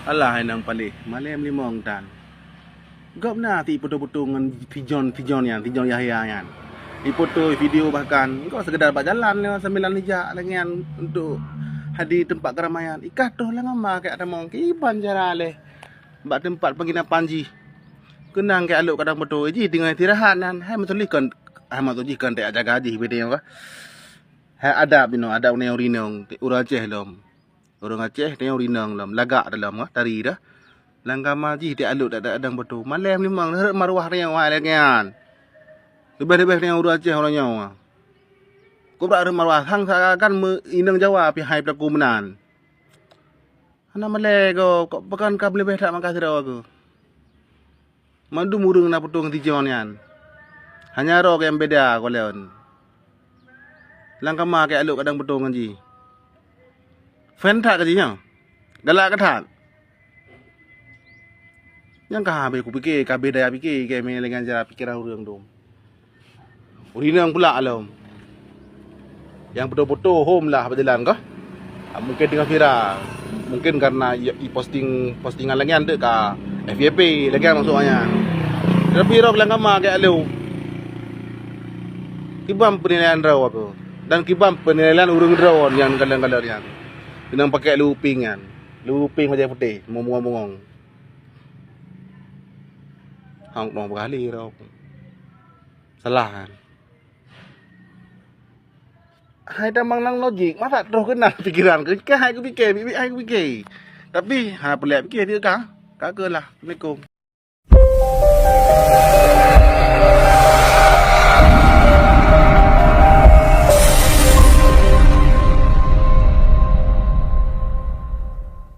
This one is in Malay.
Alah nang palih. Malam 5 tan. Gak benar ti foto-foto dengan Fijon yang Fijon Yahya yang. Di foto video bahkan kau sekedar buat jalan lewat sambilan hijak lagi untuk hadir tempat keramaian. Ikat tu lah ngama kayak ada mong kiban cara leh. Bak tempat penginapan ji. Kenang kayak aluk kadang foto ji dengan istirahat nan. Hai metulikan hai metulikan tak jaga ji bede apa. Hai adab bino adab ne urinong urang Aceh lom. Orang Aceh tengok rinang lom lagak dalam tari dah. Langkama ji dia aluk tak ada adang betul. Malam ni memang maruah dia wah lagi kan. Lebih-lebih yang orang Aceh orang nyawa. Kau berada maruah hang kan inang Jawa pi hai pelaku menan. Ana malai kau pekan kau lebih tak makasih dah aku. Mandu murung na putung tijon yan. Hanya ro yang beda kau leon. Langkama ke aluk kadang betul kan ji. Fan tak ke ji nya. Galak ke tak? Yang kah habis aku fikir, kabeh daya fikir, kayak main dengan cara fikiran orang tu. Urinang pula alam. Yang betul-betul home lah berjalan kah? Mungkin dengan viral. Mungkin karena postingan lagi ada ke FYP lagi maksudnya. Tapi rock lang kama kayak alu. Kibam penilaian raw apa? Dan kibam penilaian urang raw yang kadang-kadang yang. Dengan pakai looping kan. Looping macam putih, mongong-mongong. Hang mau berkali raw. Salah kan. Hai dah mang nang logik, masa terus kenal pikiran ke? Hai aku fikir, bibi hai aku fikir. Tapi ha pelik fikir dia kah? Kagaklah. Assalamualaikum.